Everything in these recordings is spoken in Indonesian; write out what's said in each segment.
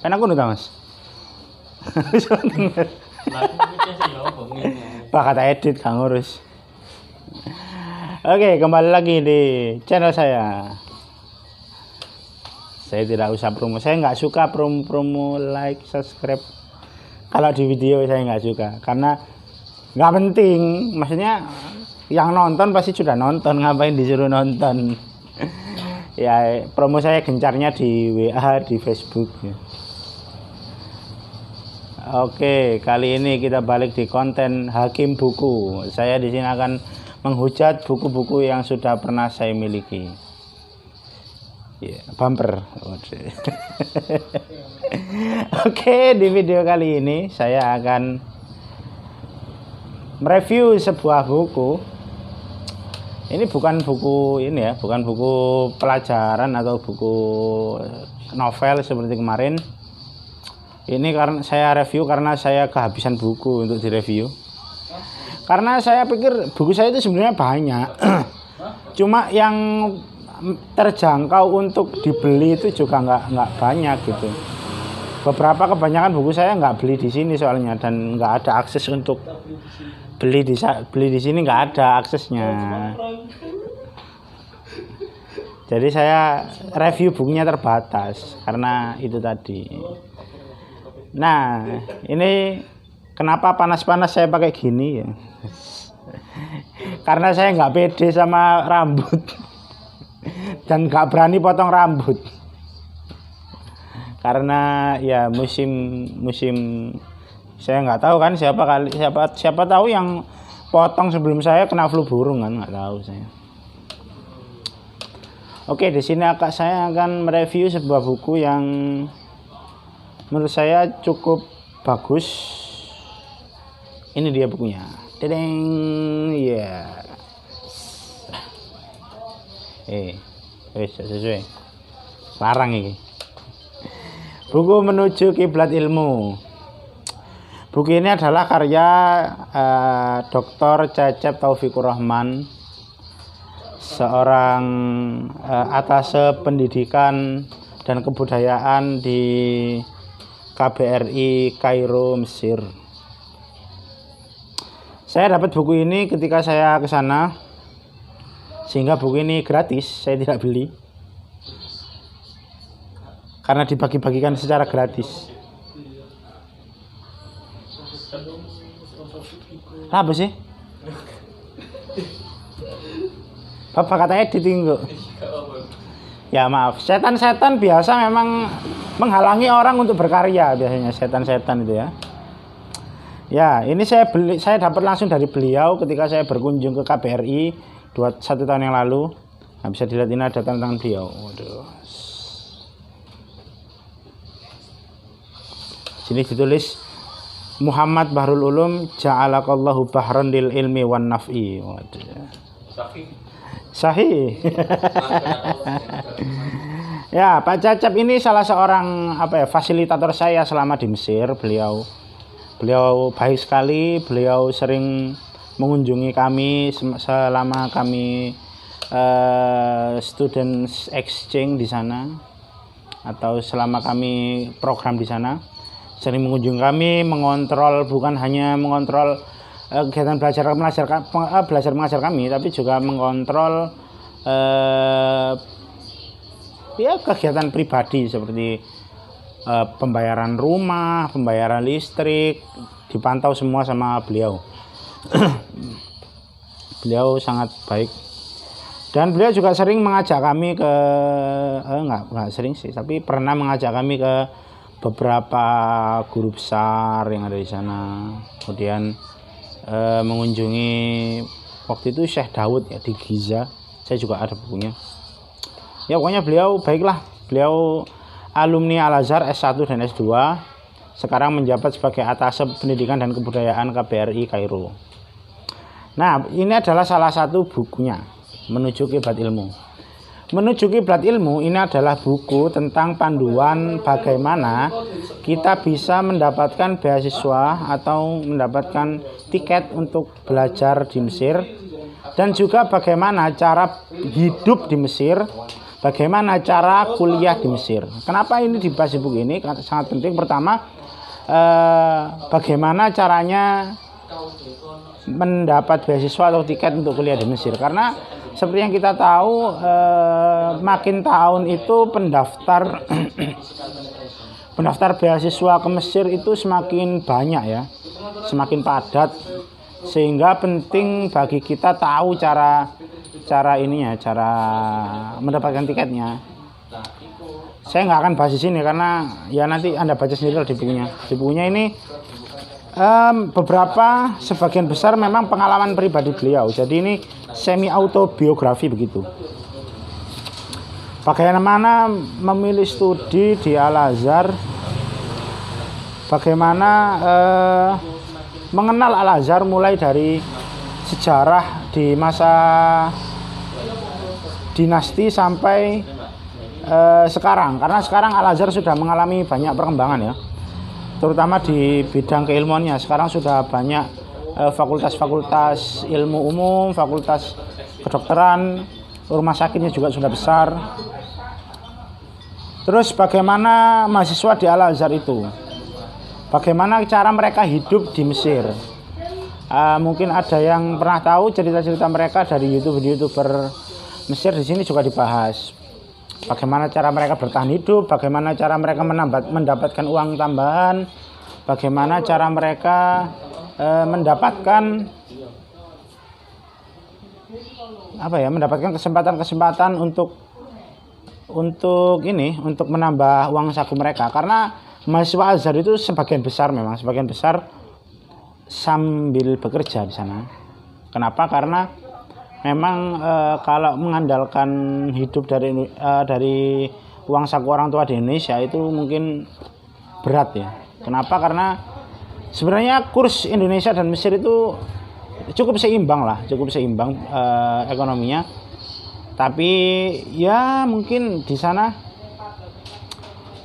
Kan aku nggak Mas. Pak kata edit kang ngurus. Oke, kembali lagi di channel saya. Saya tidak usah promo. Saya nggak suka promo like, subscribe. Kalau di video saya nggak suka karena nggak penting. Maksudnya yang nonton pasti sudah nonton, ngapain disuruh nonton? Ya promo saya gencarnya di WA, di Facebook. Oke, kali ini kita balik di konten Hakim Buku. Saya di sini akan menghujat buku-buku yang sudah pernah saya miliki. Bumper. Oke, di video kali ini saya akan mereview sebuah buku. Ini bukan buku ini ya, bukan buku pelajaran atau buku novel seperti kemarin. Ini karena saya review karena saya kehabisan buku untuk direview. Karena saya pikir buku saya itu sebenarnya banyak. Cuma yang terjangkau untuk dibeli itu juga nggak banyak gitu. Kebanyakan buku saya nggak beli di sini soalnya dan nggak ada akses untuk beli di sini, nggak ada aksesnya. Jadi saya review bukunya terbatas karena itu tadi. Nah, ini kenapa panas-panas saya pakai gini ya? Karena saya nggak pede sama rambut dan nggak berani potong rambut. Karena ya musim saya nggak tahu kan siapa tahu yang potong sebelum saya kena flu burung kan, nggak tahu saya. Oke, di sini saya akan mereview sebuah buku yang menurut saya cukup bagus. Ini dia bukunya. Dedeng, ya. Sesuai. Larang ini. Buku Menuju Kiblat Ilmu. Buku ini adalah karya Dr. Cecep Taufikur Rahman, seorang atase pendidikan dan kebudayaan di KBRI Kairo, Mesir. Saya dapat buku ini ketika saya ke sana, sehingga buku ini gratis, saya tidak beli. Karena dibagi-bagikan secara gratis. Apa sih? Bapak kata editing kok. Ya maaf, setan-setan biasa memang menghalangi orang untuk berkarya biasanya, setan-setan itu ya. Ya, ini saya dapat langsung dari beliau ketika saya berkunjung ke KBRI 1 tahun yang lalu. Nah, bisa dilihat ini ada tanda tangan beliau. Waduh. Sini ditulis Muhammad Bahrul Ulum ja'alakallahu bahran lil ilmi wan naf'i. Waduh. Sahih. Ya, Pak Cecep ini salah seorang fasilitator saya selama di Mesir. Beliau baik sekali. Beliau sering mengunjungi kami selama kami students exchange di sana atau selama kami program di sana. Sering mengunjungi kami, mengontrol, bukan hanya mengontrol kegiatan belajar mengajar kami, tapi juga mengontrol ya kegiatan pribadi seperti pembayaran rumah, pembayaran listrik, dipantau semua sama beliau. Beliau sangat baik dan beliau juga sering mengajak kami ke nggak sering sih, tapi pernah mengajak kami ke beberapa guru besar yang ada di sana. Kemudian mengunjungi waktu itu Syekh Daud ya di Giza. Saya juga ada bukunya. Ya pokoknya beliau baiklah. Beliau alumni Al-Azhar S1 dan S2. Sekarang menjabat sebagai atase pendidikan dan kebudayaan KBRI Kairo. Nah, ini adalah salah satu bukunya, Menuju Kiblat Ilmu. Menuju Kiblat Ilmu ini adalah buku tentang panduan bagaimana kita bisa mendapatkan beasiswa atau mendapatkan tiket untuk belajar di Mesir, dan juga bagaimana cara hidup di Mesir bagaimana cara kuliah di Mesir. Kenapa ini dibahas di buku ini? Sangat penting. Pertama, bagaimana caranya mendapat beasiswa atau tiket untuk kuliah di Mesir. Karena seperti yang kita tahu, makin tahun itu pendaftar beasiswa ke Mesir itu semakin banyak ya, semakin padat, sehingga penting bagi kita tahu cara mendapatkan tiketnya. Saya nggak akan bahas di sini karena ya nanti Anda baca sendiri di bukunya. Di bukunya ini beberapa sebagian besar memang pengalaman pribadi beliau. Jadi ini semi autobiografi begitu. Bagaimana memilih studi di Al-Azhar, bagaimana mengenal Al-Azhar mulai dari sejarah di masa dinasti sampai sekarang. Karena sekarang Al-Azhar sudah mengalami banyak perkembangan ya, terutama di bidang keilmuannya. Sekarang sudah banyak fakultas-fakultas ilmu umum, fakultas kedokteran, rumah sakitnya juga sudah besar. Terus bagaimana mahasiswa di Al-Azhar itu, bagaimana cara mereka hidup di Mesir. Mungkin ada yang pernah tahu cerita-cerita mereka dari YouTuber Mesir. Di sini juga dibahas bagaimana cara mereka bertahan hidup, bagaimana cara mereka mendapatkan uang tambahan, bagaimana cara mereka mendapatkan kesempatan untuk menambah uang saku mereka. Karena mahasiswa Azhar itu sebagian besar sambil bekerja di sana. Kenapa? Karena memang kalau mengandalkan hidup dari uang saku orang tua di Indonesia itu mungkin berat ya. Kenapa? Karena sebenarnya kurs Indonesia dan Mesir itu cukup seimbang ekonominya. Tapi ya mungkin di sana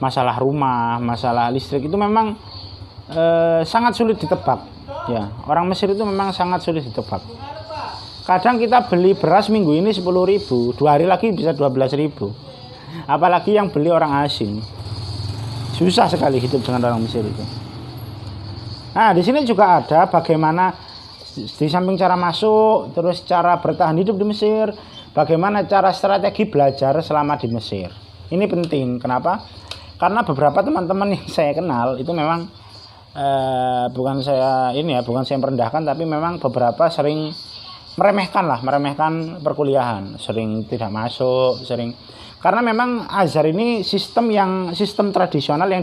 masalah rumah, masalah listrik itu memang sangat sulit ditebak. Ya, orang Mesir itu memang sangat sulit ditebak. Kadang kita beli beras minggu ini 10.000, 2 hari lagi bisa 12.000. Apalagi yang beli orang asing. Susah sekali hidup dengan orang Mesir itu. Nah, di sini juga ada bagaimana di samping cara masuk, terus cara bertahan hidup di Mesir, bagaimana cara strategi belajar selama di Mesir. Ini penting. Kenapa? Karena beberapa teman-teman yang saya kenal itu memang bukan saya merendahkan, tapi memang beberapa sering meremehkan perkuliahan, sering tidak masuk, karena memang Azhar ini sistem tradisional yang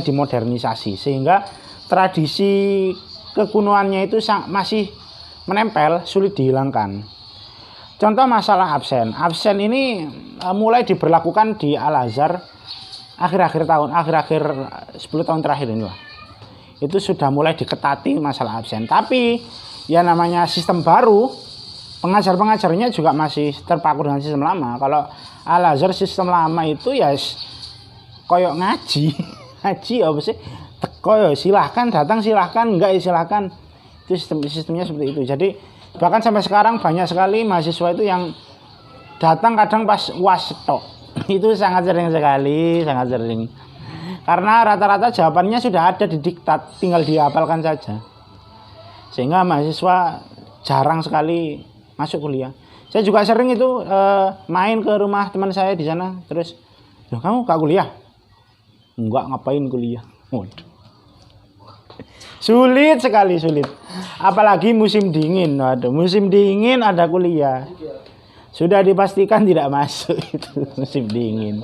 dimodernisasi, sehingga tradisi kekunoannya itu masih menempel, sulit dihilangkan. Contoh masalah absen ini mulai diberlakukan di Al-Azhar akhir-akhir 10 tahun terakhir inilah. Itu sudah mulai diketati masalah absen. Tapi ya namanya sistem baru, pengajar-pengajarnya juga masih terpaku dengan sistem lama. Kalau Al-Azhar sistem lama itu ya koyok ngaji apa sih? Teko ya silahkan datang, silahkan enggak ya silahkan. Itu sistemnya seperti itu. Jadi bahkan sampai sekarang banyak sekali mahasiswa itu yang datang kadang pas UAS tok. Itu sangat sering sekali. Karena rata-rata jawabannya sudah ada di diktat, tinggal dihafalkan saja. Sehingga mahasiswa jarang sekali masuk kuliah. Saya juga sering itu main ke rumah teman saya di sana, terus, "Loh, kamu gak kuliah?" "Enggak, ngapain kuliah?" Waduh. Sulit sekali. Apalagi musim dingin. Waduh, musim dingin ada kuliah. Sudah dipastikan tidak masuk itu musim dingin.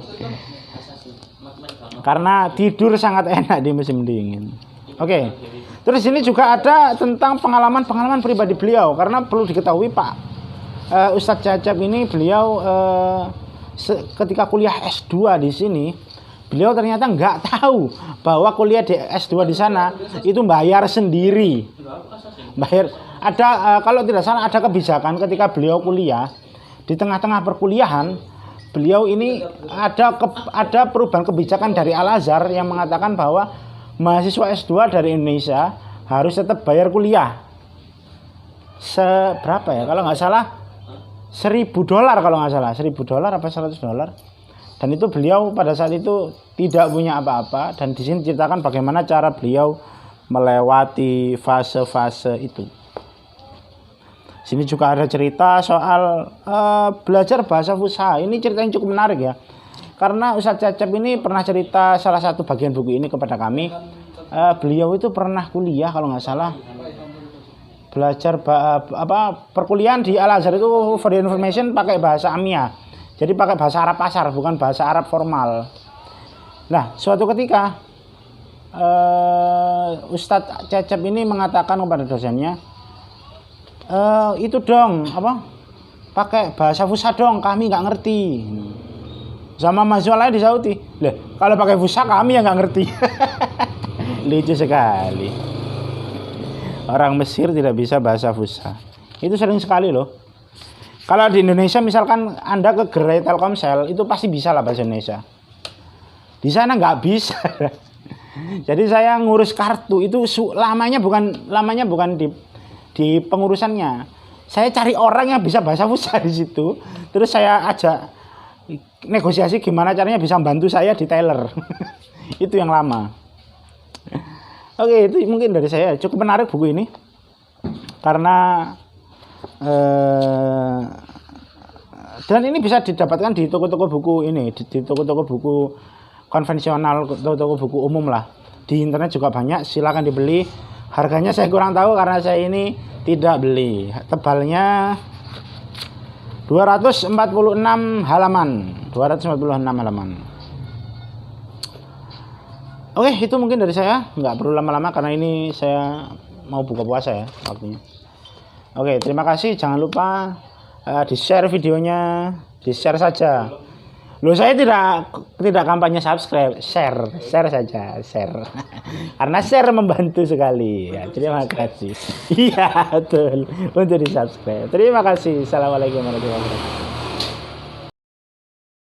Karena tidur sangat enak di musim dingin. Oke. Terus ini juga ada tentang pengalaman pribadi beliau. Karena perlu diketahui Pak Ustadz Cacep ini beliau ketika kuliah S2 di sini, beliau ternyata nggak tahu bahwa kuliah di S2 di sana itu bayar sendiri. Kalau tidak salah ada kebijakan ketika beliau kuliah di tengah-tengah perkuliahan, beliau ini ada perubahan kebijakan dari Al-Azhar yang mengatakan bahwa mahasiswa S2 dari Indonesia harus tetap bayar kuliah. Seberapa ya? Kalau nggak salah $1.000 kalau nggak salah, $1.000 apa $100. Dan itu beliau pada saat itu tidak punya apa-apa, dan di sini ceritakan bagaimana cara beliau melewati fase-fase itu. Sini juga ada cerita soal belajar bahasa Fusha. Ini cerita yang cukup menarik ya. Karena Ustadz Cecep ini pernah cerita salah satu bagian buku ini kepada kami. Beliau itu pernah kuliah kalau nggak salah. Belajar perkuliahan di Al-Azhar itu for the information pakai bahasa Amiyah. Jadi pakai bahasa Arab pasar, bukan bahasa Arab formal. Nah, suatu ketika Ustadz Cecep ini mengatakan kepada dosennya, itu dong pakai bahasa Fusha dong, kami nggak ngerti. Sama mahasiswa lain di Saudi, kalau pakai Fusha kami yang nggak ngerti. Lucu sekali. Orang Mesir tidak bisa bahasa Fusha. Itu sering sekali loh. Kalau di Indonesia misalkan Anda ke gerai Telkomsel, itu pasti bisa lah bahasa Indonesia. Di sana nggak bisa. Jadi saya ngurus kartu itu lamanya bukan di pengurusannya. Saya cari orang yang bisa bahasa Fusha di situ. Terus saya ajak negosiasi gimana caranya bisa bantu saya di teller. Itu yang lama. Oke, itu mungkin dari saya. Cukup menarik buku ini. Karena dan ini bisa didapatkan di toko-toko buku ini, di toko-toko buku konvensional, toko-toko buku umum lah. Di internet juga banyak, silakan dibeli. Harganya saya kurang tahu karena saya ini tidak beli. Tebalnya 246 halaman. 246 halaman. Oke, itu mungkin dari saya. Nggak perlu lama-lama karena ini saya mau buka puasa ya waktunya. Oke, terima kasih. Jangan lupa di-share videonya, di-share saja. Loh, saya tidak kampanye subscribe, share saja, share. Karena share membantu sekali. Ya, terima kasih. Iya, betul. Untuk di-subscribe. Terima kasih. Assalamualaikum warahmatullahi wabarakatuh.